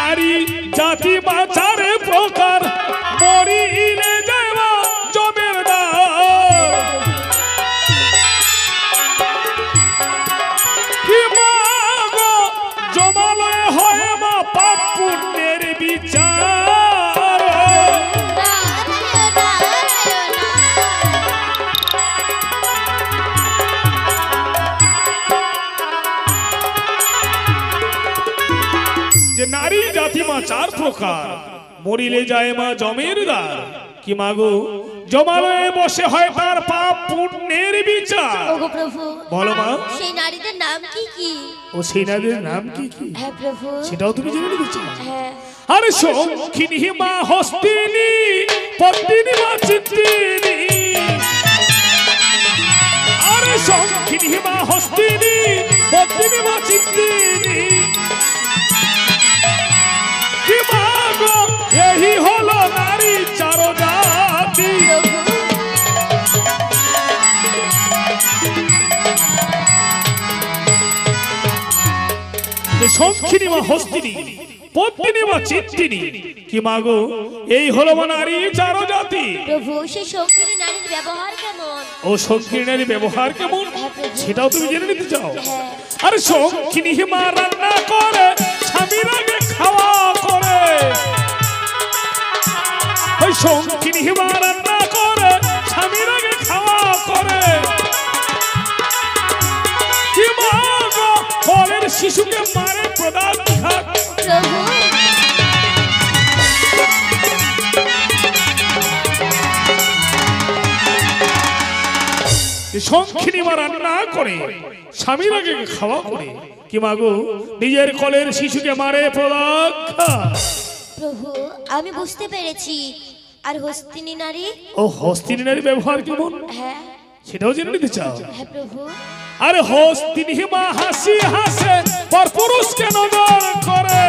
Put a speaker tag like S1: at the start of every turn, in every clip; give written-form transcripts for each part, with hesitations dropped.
S1: নারী জাতি বাঁচারে প্রকার মরিলে যাওয়া জমের দ্বার কি মা গো জমালয় হয় মা পাপ পুণ্যের বিচার যে নারী জাতি মা চার প্রকার মরিলে যায় মা জমের দ্বার কি মাগো জমালয়ে বসে হয় তার পাপ পুণ্যের বিচার।
S2: ওগো প্রভু
S1: বলো মা
S2: সেই নারীদের নাম কি কি?
S1: ও সেই নারীদের নাম কি কি?
S2: হ্যাঁ প্রভু
S1: সেটাও তুমি জেনে নিতে চাও?
S2: হ্যাঁ।
S1: আরে শঙ্খিনী মা হস্তিনী পদ্মিনী মা চিত্তিনী আরে শঙ্খিনী মা হস্তিনী পদ্মিনী মা চিত্তিনী কি মাগো এই হলো নারী চার জাতি শঙ্খিনী মা হস্তিনী পদ্মিনী মা চিত্তিনী কি মাগো এই হলো নারী চার জাতি।
S2: প্রভু সেই শঙ্খিনী নারীর ব্যবহার কেমন?
S1: ও শঙ্খিনী নারীর ব্যবহার কেমন সেটাও তুমি জেনে নিতে চাও?
S2: হ্যাঁ।
S1: আরে শঙ্খিনী মা রান্না করে স্বামীর আগে খাওয়া করে ওই শঙ্খিনী মা রান্না করে স্বামীর আগে খাওয়া করে কি মাগো ফলের শিশুকে মারে প্রদান খাক
S2: প্রভু
S1: শঙ্খিনী মা রান্না করে স্বামীর আগে খাওয়া করে কি মাগো নিজের কলের শিশুকে মারে প্রদান খাক।
S2: প্রভু আমি বুঝতে পেরেছি। আর হস্তিনী নারী?
S1: ও হস্তিনী নারী ব্যবহার কেমন
S2: হ্যাঁ
S1: সেটাও জেনে নিতে চাও?
S2: হ্যাঁ প্রভু।
S1: আরে হস্তিনী মা হাসি হাসে পর পুরুষকে নজর করে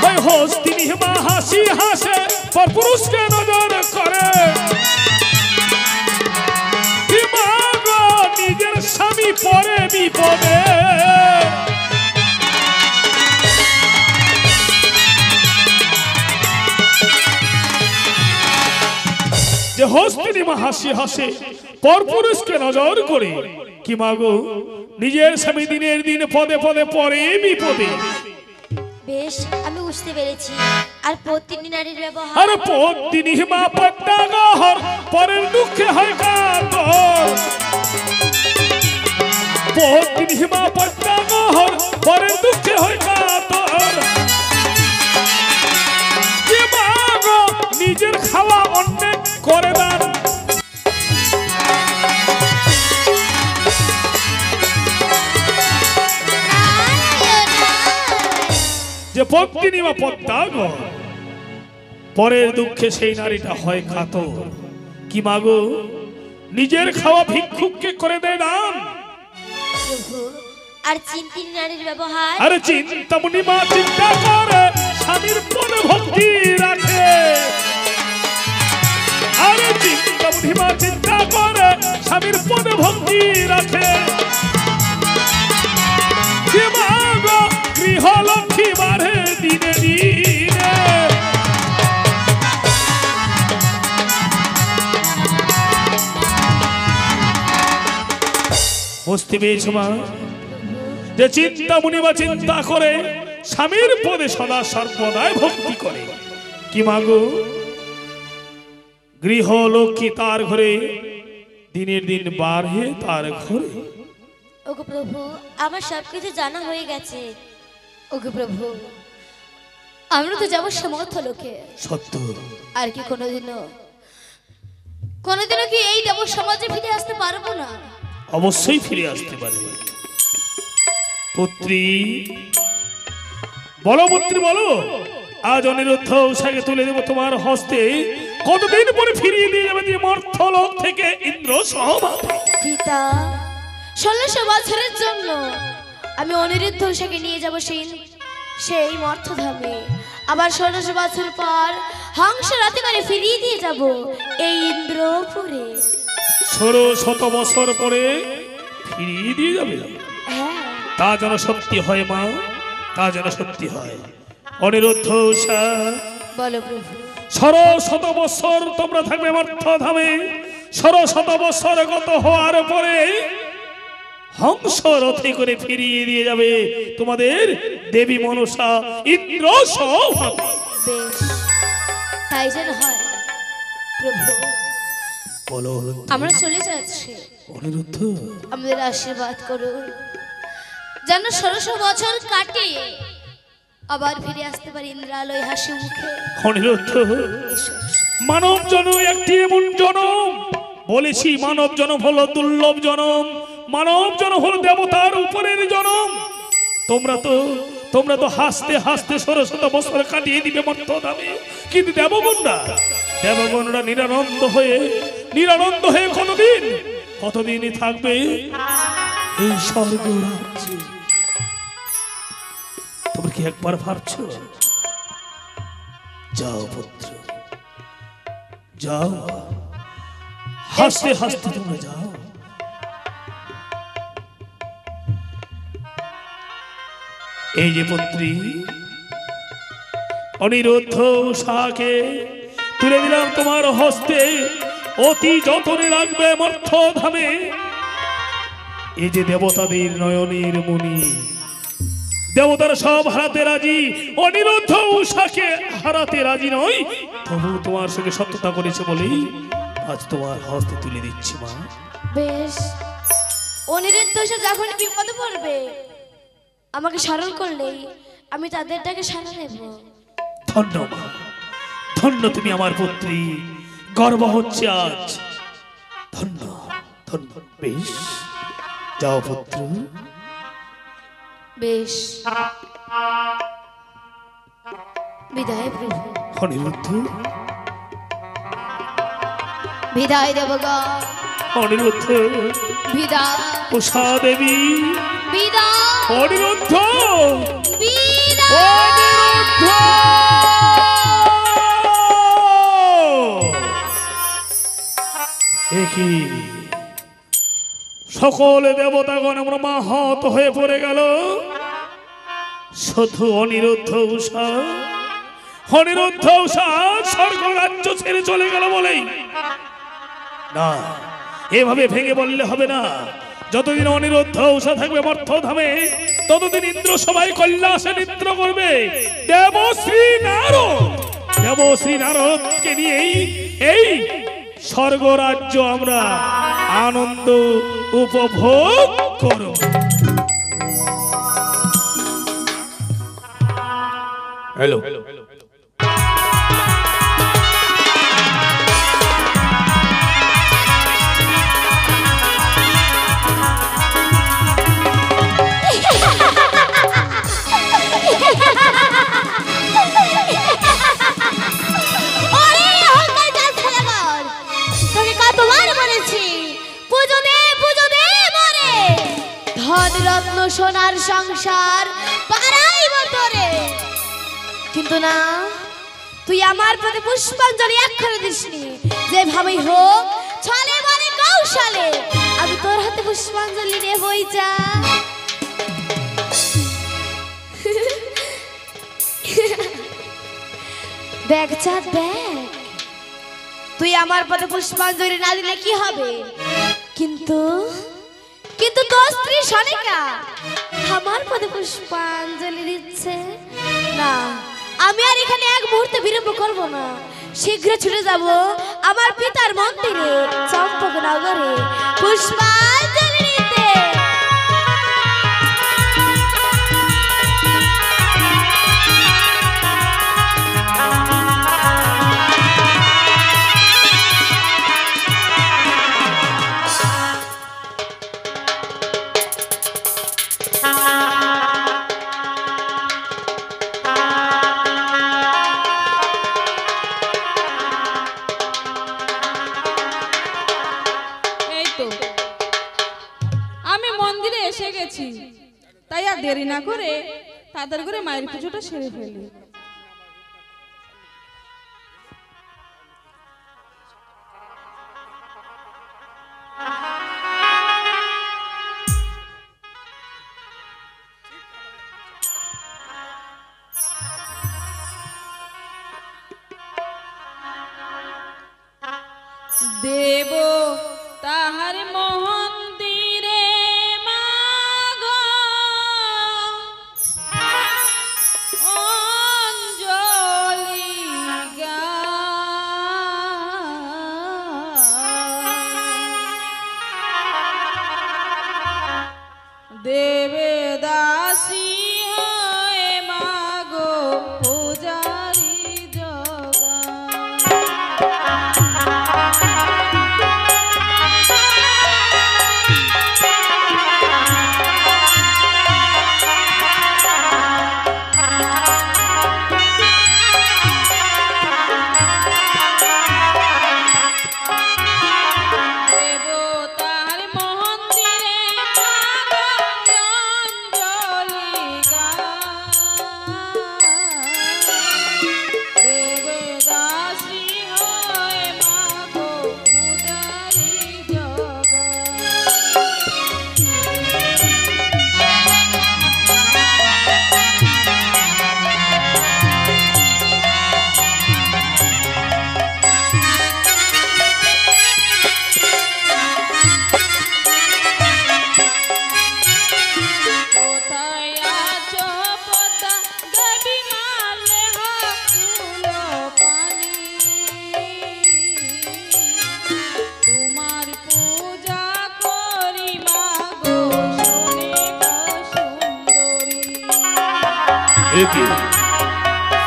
S1: ওই হস্তিনী মা হাসি হাসে পর পুরুষকে নজর করে কি মাগো নিজের স্বামী পরে বিপদে যে হস্তিনী মা হাসি হাসে পর পুরুষকে নজর করে কি মাগো নিজের স্বামী দিনের দিন পদে পদে পরে বিপদে।
S2: বেশ আমি বুঝতে পেরেছি। আর পত্নী নারীর ব্যবহার?
S1: আর পত্নী মা পদ্মাগহর পরের দুঃখে হয় কাতর পত্নী মা পদ্মাগহর পরের দুঃখে হয় কাতর কি মাগো নিজের খাওয়া অন্যের করে দান যে পত্নী মা পদ্মাগহর পরের দুঃখে সেই নারীটা হয় কাতর কি মাগো নিজের খাওয়া ভিক্ষুককে করে দেয় দান।
S2: প্রভু আর চিন্তিনী নারীর ব্যবহার?
S1: আরে চিন্তামণি মা চিন্তা করে স্বামীর পদে ভক্তি রাখে আরে চিন্তামণি মা চিন্তা করে স্বামীর পদে ভক্তি রাখে কি মাগো গৃহলক্ষ্মী বাড়ে দিনে দিনে বুঝতে পেরেছ মা যে চিন্তামণি মা চিন্তা করে স্বামীর পদে সদা সর্বদাই ভক্তি করে কি মাগো গৃহলক্ষ্মী তার ঘরে দিনের দিন বাড়ে তার ঘরে।
S2: ওগো প্রভু আমার সবকিছু জানা হয়ে গেছে। ওগো প্রভু আমরা তো যাবো সমর্থ লোকে।
S1: সত্য
S2: আর কি কোনোদিনও কি এই দেব সমাজে ফিরে আসতে পারবো না?
S1: অবশ্যই ফিরে আসতে পারবে। পুত্রী বলো পুত্রী বলো আজ অনিরুদ্ধ উষাকে তুলে দেবো তোমার হস্তে কতদিন পরে ফিরিয়ে দিয়ে যাবে তুমি মর্ত্যলোক থেকে ইন্দ্র সহবাতে।
S2: পিতা 1600 বছরের জন্য আমি অনিরুদ্ধ উষাকে নিয়ে যাব সেই মর্ত্যধামে। আবার 1600 বছর পর হংস রাতে করে ফিরিয়ে দিয়ে যাব এই ইন্দ্রপুরে।
S1: 1600 বছর পরে ফিরিয়ে দিয়ে যাবে?
S2: হ্যাঁ
S1: তা যেন সত্যি হয় মা। তা যেন সত্যি হয়। অনিরুদ্ধ উষা,
S2: বলো প্রভু।
S1: 1600 বছর তোমরা থাকবে মর্ত্যধামে। 1600 বছর গত হওয়ার পরে হংস রথে করে ফিরিয়ে দিয়ে যাবে তোমাদের দেবী মনসা, ইন্দ্র সহ।
S2: বেশ, তাই যেন হয় প্রভু।
S1: বলো,
S2: আমরা চলে যাচ্ছি।
S1: অনিরুদ্ধ,
S2: আমাদের আশীর্বাদ করুন যেন 1600 বছর কাটিয়ে আবার ফিরে আসতে পারি ইন্দ্রালয় হাসি মুখে।
S1: অনিরুদ্ধ,
S2: এসো।
S1: মানব জন্ম একটি এমন জনম, বলেছি মানব জনম হলো দুর্লভ জনম, মানব জনম হলো দেবতার উপরের জনম। তোমরা তো হাসতে হাসতে 1600 বছর কাটিয়ে দিবে মর্ত্যধামে, কিন্তু দেবগণরা নিরানন্দ হয়ে কতদিনই থাকবে এই স্বর্গ রাজ্যে। তোমরা কি একবার ভাবছো? যাও পুত্র, যাও, হাসতে হাসতে তোমরা যাও। এই যে পুত্রী অনিরুদ্ধ উষাকে তুলে দিলাম তোমার হস্তে, অতি যতনে রাখবে মর্ত্যধামে। এই যে দেবতাদের নয়নের মণি, দেবতারা সব হারাতে রাজি, অনিরুদ্ধ উষাকে হারাতে রাজি নয়, তবু তোমার সঙ্গে সত্যতা করেছে বলেই আজ তোমার হস্তে তুলে দিচ্ছি মা।
S2: বেশ, অনিরুদ্ধ উষা যখন বিপদে পড়বে আমাকে স্মরণ করলেই আমি তাদেরটাকে সারা দেব।
S1: ধন্য মা, ধন্য তুমি আমার পুত্রী, গর্ব হচ্ছে আজ। ধন্য ধন্য। বেশ, যাও পুত্র।
S2: বেশ, বিদায় প্রভু।
S1: অনিরুদ্ধ,
S2: বিদায় দেবগণ।
S1: অনিরুদ্ধ,
S2: বিদায়
S1: উষা দেবী,
S2: বিদায়
S1: অনিরুদ্ধ,
S2: বিদায়।
S1: অনিরুদ্ধ। একই সকল দেবতাগণ আমরা মাহত হয়ে পড়ে গেল, শুধু অনিরুদ্ধ উষা স্বর্গ রাজ্য ছেড়ে চলে গেল বলেই না। এভাবে ভেঙে বললে হবে না। যতদিন অনিরুদ্ধ উষা থাকবে মর্ত্যধামে, ততদিন ইন্দ্র সবাই কৈলাসে নৃত্য করবে। দেবশ্রী নারদকে নিয়েই এই স্বর্গ রাজ্য আমরা আনন্দ উপভোগ করব। হ্যালো,
S2: রত্ন সোনার সংসার পারাইব তোরে, কিন্তু না, তুই আমার প্রতি পুষ্পাঞ্জলি এক্ষণে দিসনি। যেভাবেই হোক, ছলে বলে কৌশলে আমি তোর হাতে পুষ্পাঞ্জলি নেবই। যা, দেখ চাঁদ দেখ, তুই আমার পথে পুষ্পাঞ্জলি না দিলে কি হবে? কিন্তু তোর স্ত্রী সনিকা আমার পথে পুষ্পাঞ্জলি দিচ্ছে না। আমি আর এখানে এক মুহূর্তে বিলম্ব করব না, শীঘ্র ছুটে যাব আমার পিতার মন্দিরে চম্পকনগরে পুষ্পাঞ্জলি দিতে।
S3: তাই আর দেরি না করে তাড়াতাড়ি করে মায়ের পুজোটা সেরে ফেলি। দেব তাহার মন্দিরে মাগো অঞ্জলি দেবে দাসী হয়ে মাগো পূজারি জগা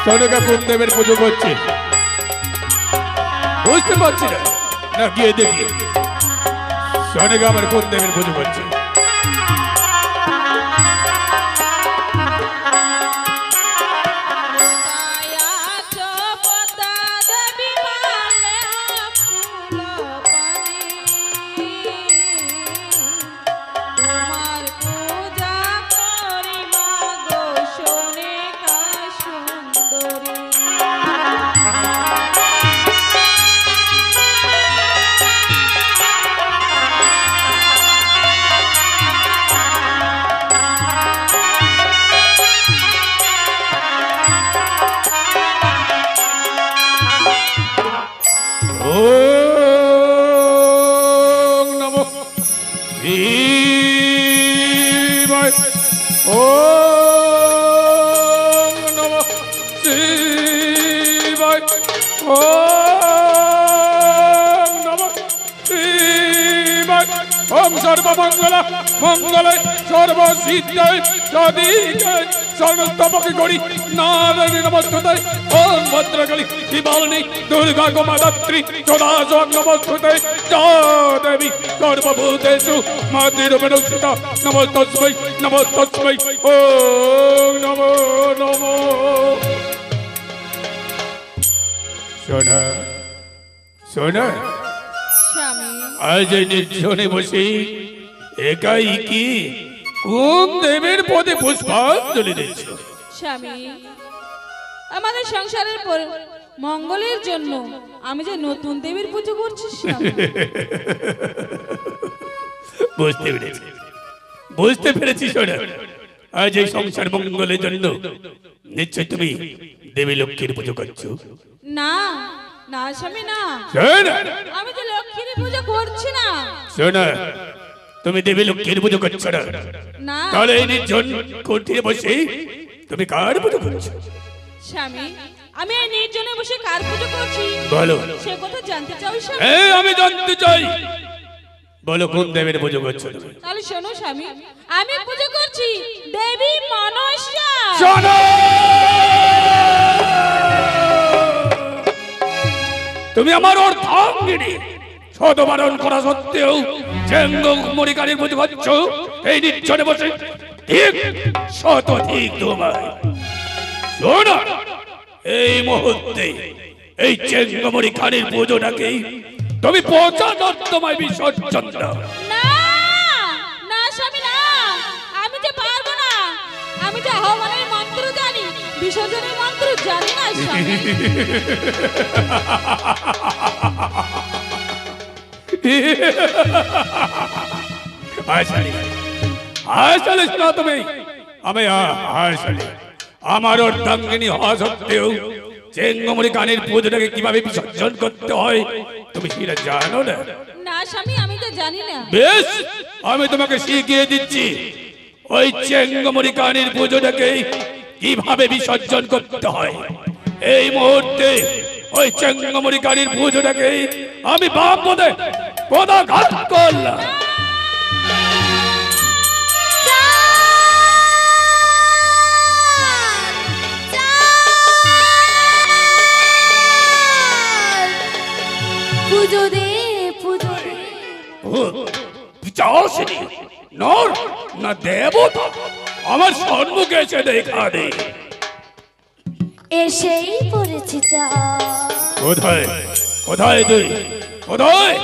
S4: সনকা কোন দেবের পুজো করছে বুঝতে পারছি না, না গিয়ে দেখি সনকা আমার কোন দেবের পুজো করছে। মঙ্গলে সর্বসিদ্ধায় সদিকায় সর্বস্তপকে করি নারায়ণ নমস্তুতে ওম ভদ্রকালী শিবালিনী দুর্গা গোমাদাত্রী সদাশিব নমস্তুতে জা দেবী সর্বভূতেষু মাতৃরূপেণ স্থিতা নমস্তস্मै নমস্তস্मै ওম নমো নমো। শোনা শোনা আজ নির্জনে বসে একাই কি কোন দেবের পদে পুষ্পাঞ্জলি দিচ্ছ?
S3: স্বামী, আমাদের সংসারের মঙ্গলের জন্য আমি যে নতুন দেবীর পুজো করছি।
S4: বুঝতে পেরেছি শোনা, আজ এই সংসার মঙ্গলের জন্য নিশ্চয় তুমি দেবী লক্ষ্মীর পুজো করছো।
S3: না না স্বামী, না, আমি তো লক্ষ্মীর পুজো করছি না।
S4: শোনা, তুমি দেবী লক্ষ্মীর পুজো করছো না, তাহলে এই নির্জন কুটিরে বসে তুমি কার পুজো করছো?
S3: স্বামী, আমি এই নির্জনে বসে কার পুজো করছি
S4: বলো,
S3: সে কথা জানতে চাও স্বামী?
S4: আমি জানতে চাই, বলো কোন দেবীর পুজো করছো?
S3: তাহলে শোনো স্বামী, আমি পুজো করছি দেবী মনসা।
S4: শোনো, তুমি আমার অর্ধাঙ্গিনী, শতবারণ করা সত্ত্বেও চেঙ্গমরিকারীর পুজো করছো এই নির্জনে বসে, ঠিক শতধিক তোমায়। শোনো, এই মুহূর্তে এই চেঙ্গমরিকারীর পুজোটাকে তুমি পচা নর্দমায় বিসর্জন দাও।
S3: না না স্বামী, না, আমি যে পারবো না। আমি যে আহ্বানের মন্ত্র জানি, বিসর্জনের মন্ত্র জানি না স্বামী।
S4: আসলে শোনো, তুমি আমি আসলে আমার অর্ধাঙ্গিনী হওয়া সত্ত্বেও চেঙ্গমরি কানের পুজোটাকে কিভাবে বিসর্জন করতে হয় তুমি সেটা জানো না?
S3: না স্বামী, আমি তো জানি না।
S4: বেশ, আমি তোমাকে শিখিয়ে দিচ্ছি ওই চেঙ্গমরিকানির পুজোটাকে কিভাবে বিসর্জন করতে হয়। এই মুহূর্তে ওই চেঙ্গমরিকানির পুজোটাকে আমি বাপ পদে পদাঘাত করলাম।
S2: পুজো দে, পুজো দে।
S4: চাষনি নর না দেবতা আমার সম্মুখে এসে দেখা দে।
S2: এসেই পড়েছি চা।
S4: কোথায় কোথায় তুই কোথায়?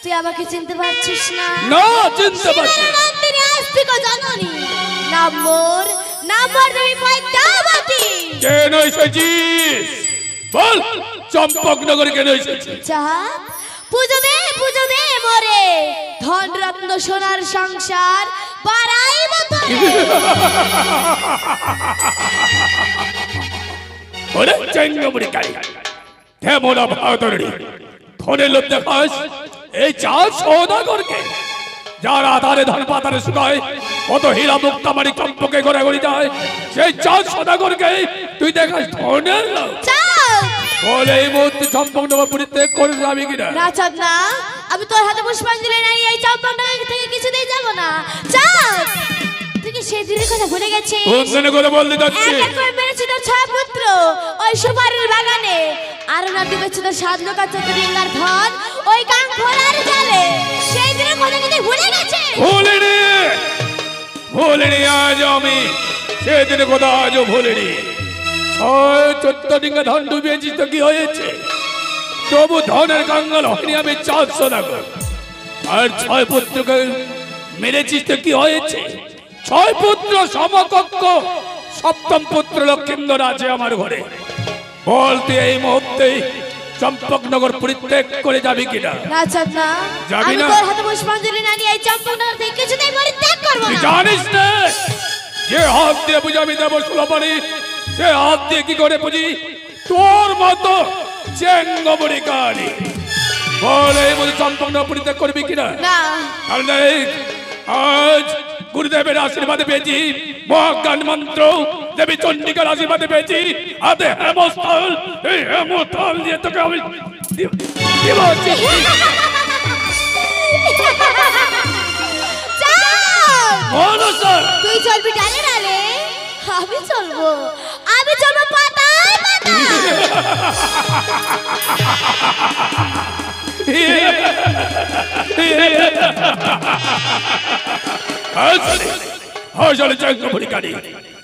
S2: তুই আমাকে চিনতে পারছিস না?
S4: না, চিনতে পারছি না।
S2: নন্দিনী আস্তিকা জাননি নাম্বার নাম্বার দেবী পয়দাবতী।
S4: কেন এসেছিস বল? চম্পকনগরে কেন এসেছিস?
S2: চাঁদ, পুজো দে মরে ধন রত্ন সোনার সংসার বাড়াই মতরে।
S4: ওরে চেঙ্গমরিকানি তেমনা ভাদরী ধনের লোভ দেখাস এই চাঁদ সৌদাগরকে, যার আধারে ধন পাতারে শুকায়, কত হীরা মুক্তামারি চম্পকে ঘোরাঘুরি যায়, সেই চাঁদ সৌদাগরকে তুই দেখাস ধনের লোভ। বলে এই মুহূর্তে চম্পকনগর পরিত্যাগ করে যাবি কিনা?
S2: না চাঁদ না, আমি তোর হাতে পুষ্পাঞ্জলি নাই এই চম্পকনগর থেকে কিছুতেই যাব না। চাঁদ, তুই কি সেই দিনের কথা ভুলে গেছিস?
S4: কোন কথা বলতে যাচ্ছিস?
S2: এক এক করে মেরেছিল 6 পুত্র ওই সুপারির বাগানে, আর না দিবেছিল 7 লোকা চতুরিঙ্গার ধন ওই গাং খোলার জালে। সেই দিনের কথা কি তুই ভুলে গেছিস?
S4: ভুলিনি আজ আমি সেদিনের কথা আজও ভুলিনি। 6-14 ডিঙ্গা ধন ডুবিয়েছিস তো কি হয়েছে? তবু ধনের কাঙ্গাল হয়নি আমি 4 সদাগর। আর 6 পুত্রকে মেরেছিস তো কি হয়েছে? 6 পুত্র সমকক্ষ 7ম পুত্র লক্ষিন্দর আছে আমার ঘরে। বল তুই এই মুহূর্তে চম্পকনগর পরিত্যাগ করে যাবি কিনা?
S2: না চাঁদ না,
S4: যাবি
S2: আমি
S4: না?
S2: তোর হাতে পুষ্পাঞ্জলি না নিয়ে এই চম্পকনগর থেকে কিছুতেই পরিত্যাগ করব
S4: তুই
S2: না।
S4: জানিস না যে হাত দিয়ে বুঝে আমি দেবো 16 পারি, সে হাত দিয়ে কি করে বুঝি তোর মতো চেঙ্গমরিকানি। বল এই মধ্যে চম্পকনগর পরিত্যাগ করবি কিনা?
S2: না।
S4: তাহলে আজ গুরুদেবের আশীর্বাদে পেয়েছি, মহাজ্ঞান মন্ত্র দেবী চন্ডিকার আশীর্বাদে পেয়েছি, হাতে হেমস্থল, এই হেমস্থল দিয়ে তোকে আমি
S2: তুই চলবি ডালে ডালে, আমি চলবো পাতায় পাতায়।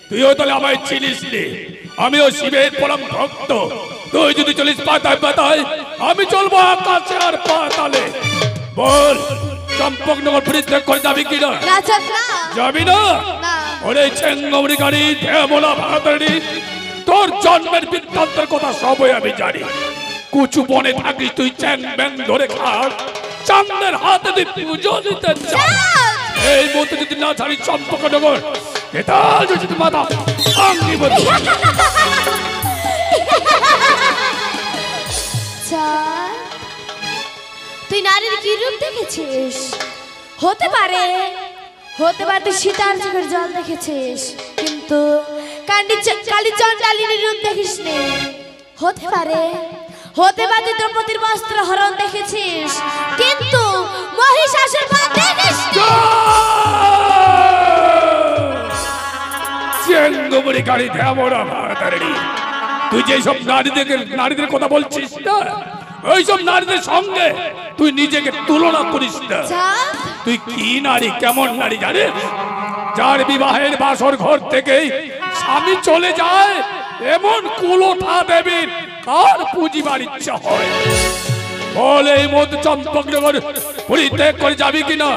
S4: তুইও তাহলে আমায় চিনিস রে, আমিও শিবের পরম ভক্ত। তুই যদি চলিস পাতায় পাতায়, আমি চলবো আকাশে আর পাতালে। বল চম্পকনগর পরিত্যাগ করে যাবি কিনা? যাবি না? ওরে চেঙ্গমরিকানি ধেমনা ভাতারি, তোর জন্মের বৃত্তান্তের কথা সবই আমি জানি। কুচু বনে থাকিস তুই চ্যাং ব্যাং ধরে খাস, চাঁদের হাতে তুই পুজো দিতে চাস। এই মুহূর্তে যদি না ছাড়ি চম্পকনগর, এটা যদি মাথা আঙ্গি বলি।
S2: তুই নারীর কি রূপ দেখেছিস? হতে পারে তুই সীতার চোখের জল দেখেছিস, কিন্তু কালী চন্ডালিনীর রূপ দেখিস নি। হতে পারে তুই দ্রৌপদীর বস্ত্র হরণ দেখেছিস, কিন্তু মহিষাসুর বধ দেখিস নি।
S4: চেঙ্গমরিকানি ধেমনা ভাতারি, তুই যেসব নারীদের কথা বলছিস না, ওইসব নারীদের সঙ্গে তুই নিজেকে তুলনা করিস না। তুই কি নারী, কেমন নারী জানিস? যার বিবাহের বাসর ঘর থেকে স্বামী চলে যায়, এমন কুলথা দেবীর কার পুজিবার ইচ্ছা হয়? বলে এই মধ্যে চম্পকনগর পরিত্যাগ করে যাবি কিনা?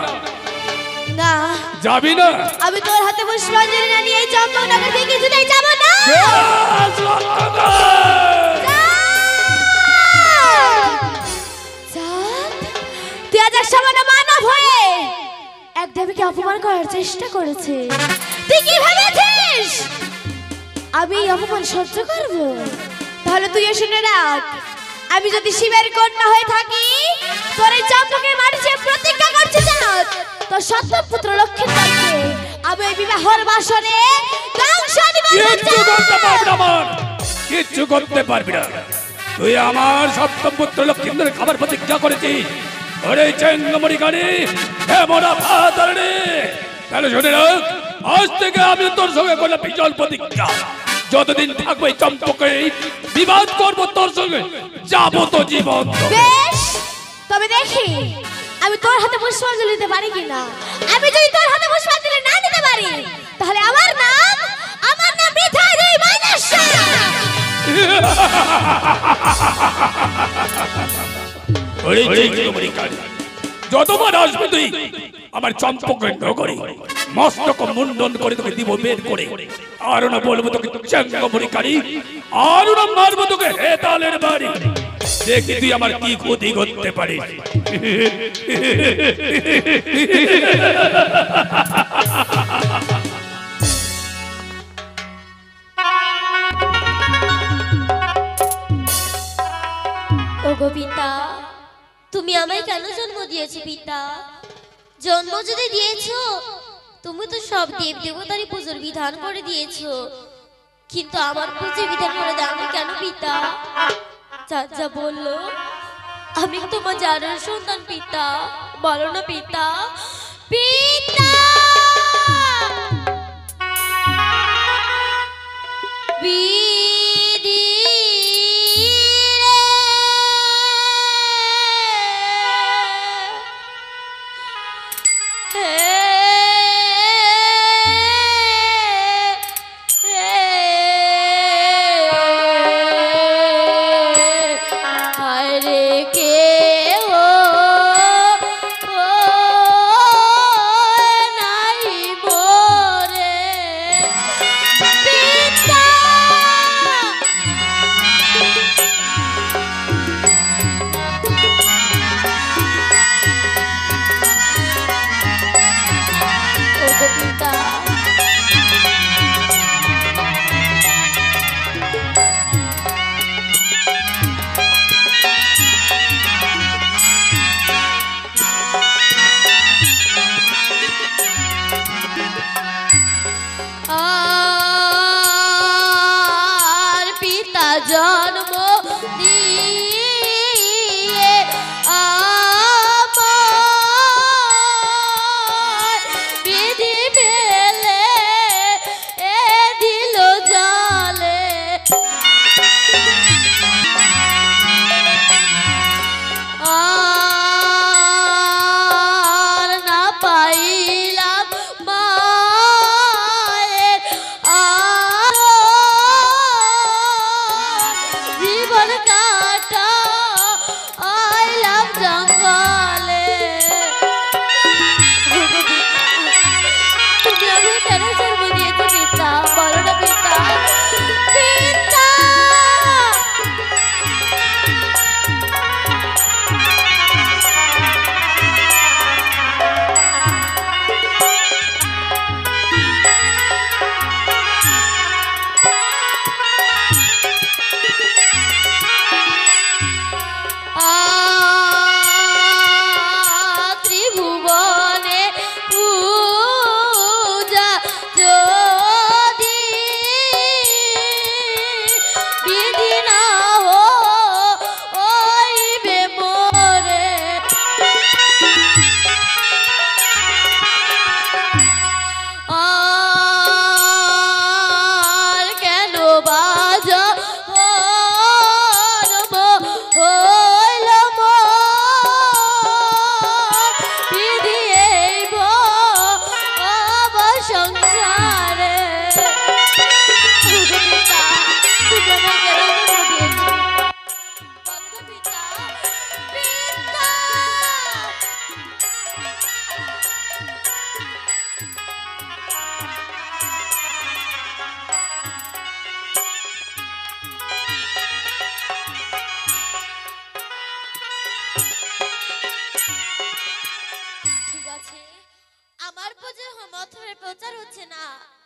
S2: না।
S4: যাবি না?
S2: আমি তোর হাতে পুষ্পাঞ্জলি না নিয়ে চম্পকনগর থেকে কিছুতেই যাব না। অপমান করার চেষ্টা করেছে। তুই কি ভেবেছিস আমি এই অপমান সহ্য করব? তাহলে তুই শুনে রাখ, আমি যদি শিবের কন্যা হয়ে থাকি, তোর এই চম্পকের মাটিতে প্রতিজ্ঞা করছি জানত, তোর সপ্তম পুত্র লক্ষ্মীন্দরকে আমি এই বিবাহর বাসরে ধ্বংস
S4: কিচ্ছু করতে পারবি না, কিচ্ছু করতে পারবি না। তুই আমার সপ্তম পুত্র লক্ষ্মীন্দরের খাবার প্রতিজ্ঞা করেছিস। ওরে চেঙ্গমণি গাড়ি হেমরা ভাতারে, তাহলে শুনে রাখ, আজ থেকে আমি তোর সঙ্গে করলাম বিজল প্রতিজ্ঞা। যতদিন থাকবে চম্পকে বিবাদ করবো তোর সঙ্গে, যাবো তো জীবন।
S2: বেশ, তবে দেখি আমি তোর হাতে পুষ্পাঞ্জলি দিতে পারি কিনা। আমি যদি তোর হাতে পুষ্পাঞ্জলি না দিতে পারি, তাহলে আমার নাম বৃথায় দেই মাইনাসা।
S4: যতবার আসবে তুই আমার চম্পকের নগরে মস্তক মুন্ডন করে তোকে দিব বের করে, আর না বলবো তোকে চেঙ্গমণি কারি, আর না মারবো তোকে হেতালের বাড়ি। দেখি তুই আমার কি ক্ষতি করতে পারিস।
S5: ওগো পিতা, তুমি আমায় কেন জন্ম দিয়েছো পিতা? জন্ম যদি দিয়েছো, তুমি তো সব দেব দেবতারই পুজোর বিধান করে দিয়েছো, কিন্তু আমার পুজোর বিধান করে দাওনি কেন পিতা? চাচা বললো আমি তোমার জানার সন্তান পিতা, বলো না পিতা। পিতা জন্ম দিয়ে আমার বিধি ফেলে দিল জলে। আর না পাইলাম মায়ের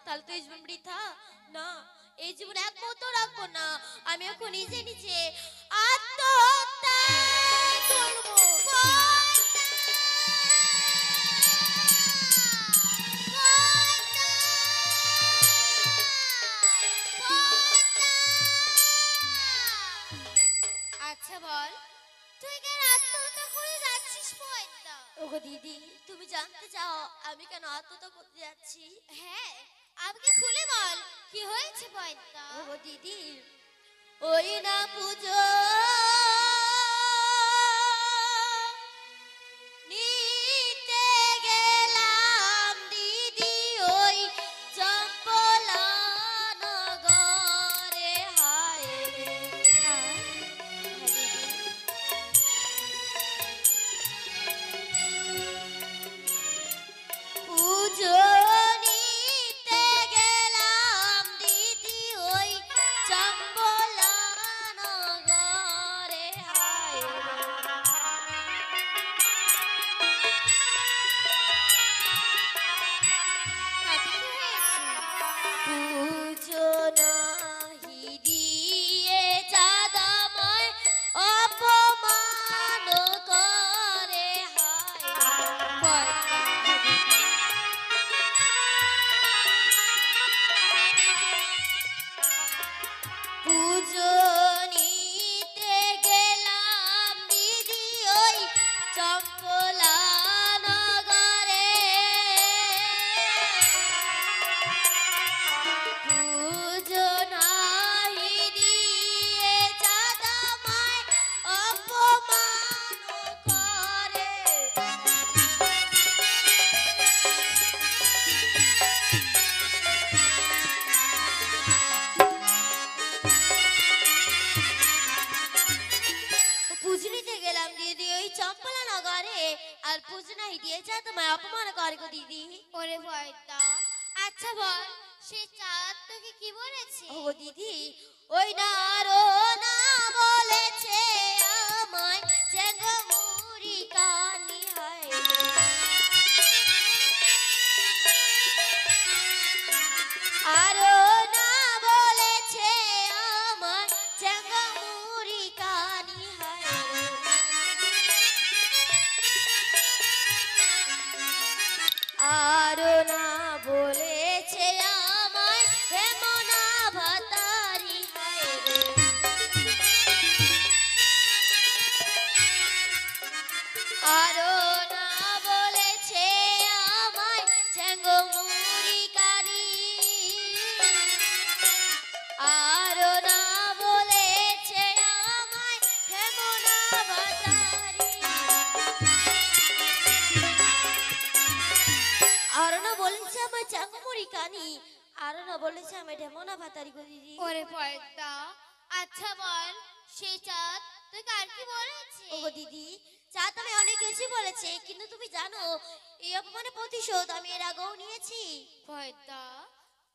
S5: তাহলে তো এই জীবন বৃথা। না, এই জীবন এক মুহূর্ত রাখবো না। আমি এখন নিজে নিজে আত্মহত্যা করবো।
S2: আচ্ছা বল, তুই কেন আত্মহত্যা করে যাচ্ছিস পয়দা?
S5: ওগো দিদি, তুমি জানতে চাও আমি কেন আত্মহত্যা করতে যাচ্ছি?
S2: হ্যাঁ, আমাকে খুলে বল কি হয়েছে পয়দা?
S5: ওগো দিদি, ওই না পুজো নিতে গেলাম দিদি ওই চম্পলা নগরে। হায় রে হায়, দিদি পুজো নিতে গেলাম দিদি ওই চম্পলা নগরে। হায়
S2: তাতে কি হয়েছে?
S5: পুজো নাহি দিয়ে চাঁদামায় অপমান করে। হায় পুজো নিতে গেলাম দিদি ওই চম্পলা নগরে। পুজো নাহি দিয়ে চাঁদামায় অপমান করে। পুজো নিতে গেলাম দিদি ওই চম্পলা নগরে, আর পুজো নাহি দিয়েছে তোমায় অপমান করে গো দিদি।
S2: ওরে পয়দা, আচ্ছা বল সে চাঁদ তোকে কি বলেছে?
S5: ও দিদি, ওই না আরো না বলেছে আমায় চেঙ্গো মুড়ি কানি। হয় আরো না বলেছে আমায় চেঙ্গো মুড়ি কানি। হয় আরো না বলেছে আমায় প্রেমনা ভাতারি। হায় রে আরো না বলেছে আমায় চেঙ্গো মুড়ি কানি। আরো না বলেছে আমায় প্রেমনা ভাতারি। আরো না বলেছে আমার চাঙ্গুমুড়ি কানি। আরো না বলেছে আমি ঢেমনা ভাতারি গো দিদি।
S2: ওরে পয়দা, আচ্ছা বল সে চাঁদ তোকে আর কি বলেছে?
S5: ওগো দিদি, চাঁদ আমি অনেক কিছু বলেছে, কিন্তু তুমি জানো এই অপমানের প্রতিশোধ আমি এর আগেও নিয়েছি।
S2: পয়দা,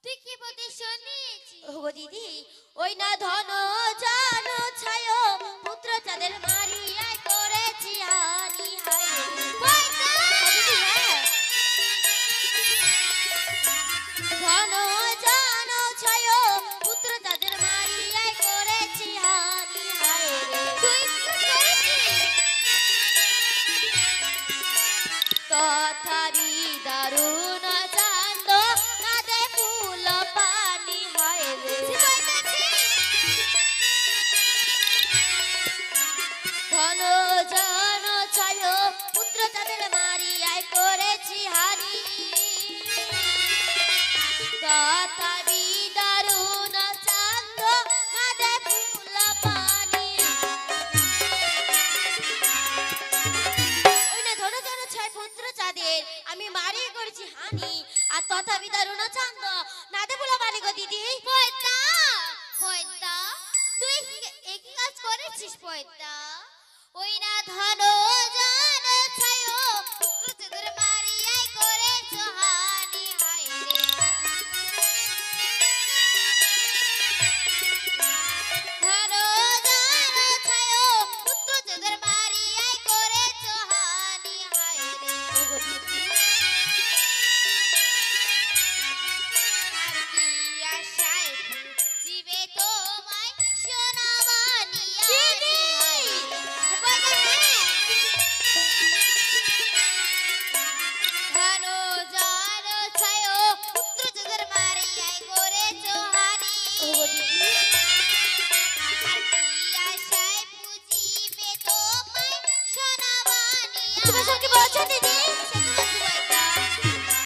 S2: তুই কি প্রতিশোধ নিয়েছিস?
S5: ওগো দিদি, ওই না ধন জান ছায় পুত্র চাঁদের মারিয়ায় করেছি হানি। হায় রে
S2: পয়দা,
S5: দিদি, হ্যাঁ, ধন জান ছায় পুত্র চাঁদের মারিয়ায় করেছি হানি। হায় রে
S2: তুই কি করেছিস?
S5: তথারি দারুণ চান্দ নাদে ফুল পানি। হায় রে ধন জন ছয় পুত্র চাঁদের মারিয়ায় করেছি হানি। তথারি দারুণ চান্দ নাদে ফুল পানি। ওই না ধন জন ছয় পুত্র চাঁদের আমি মারিয়ে করেছি হানি, আর তথাপি দারুণ চান্দ নাদে ফুল পানি গো দিদি।
S2: পয়দা, পয়দা, তুই একই কাজ করেছিস পয়দা? ওই না ধন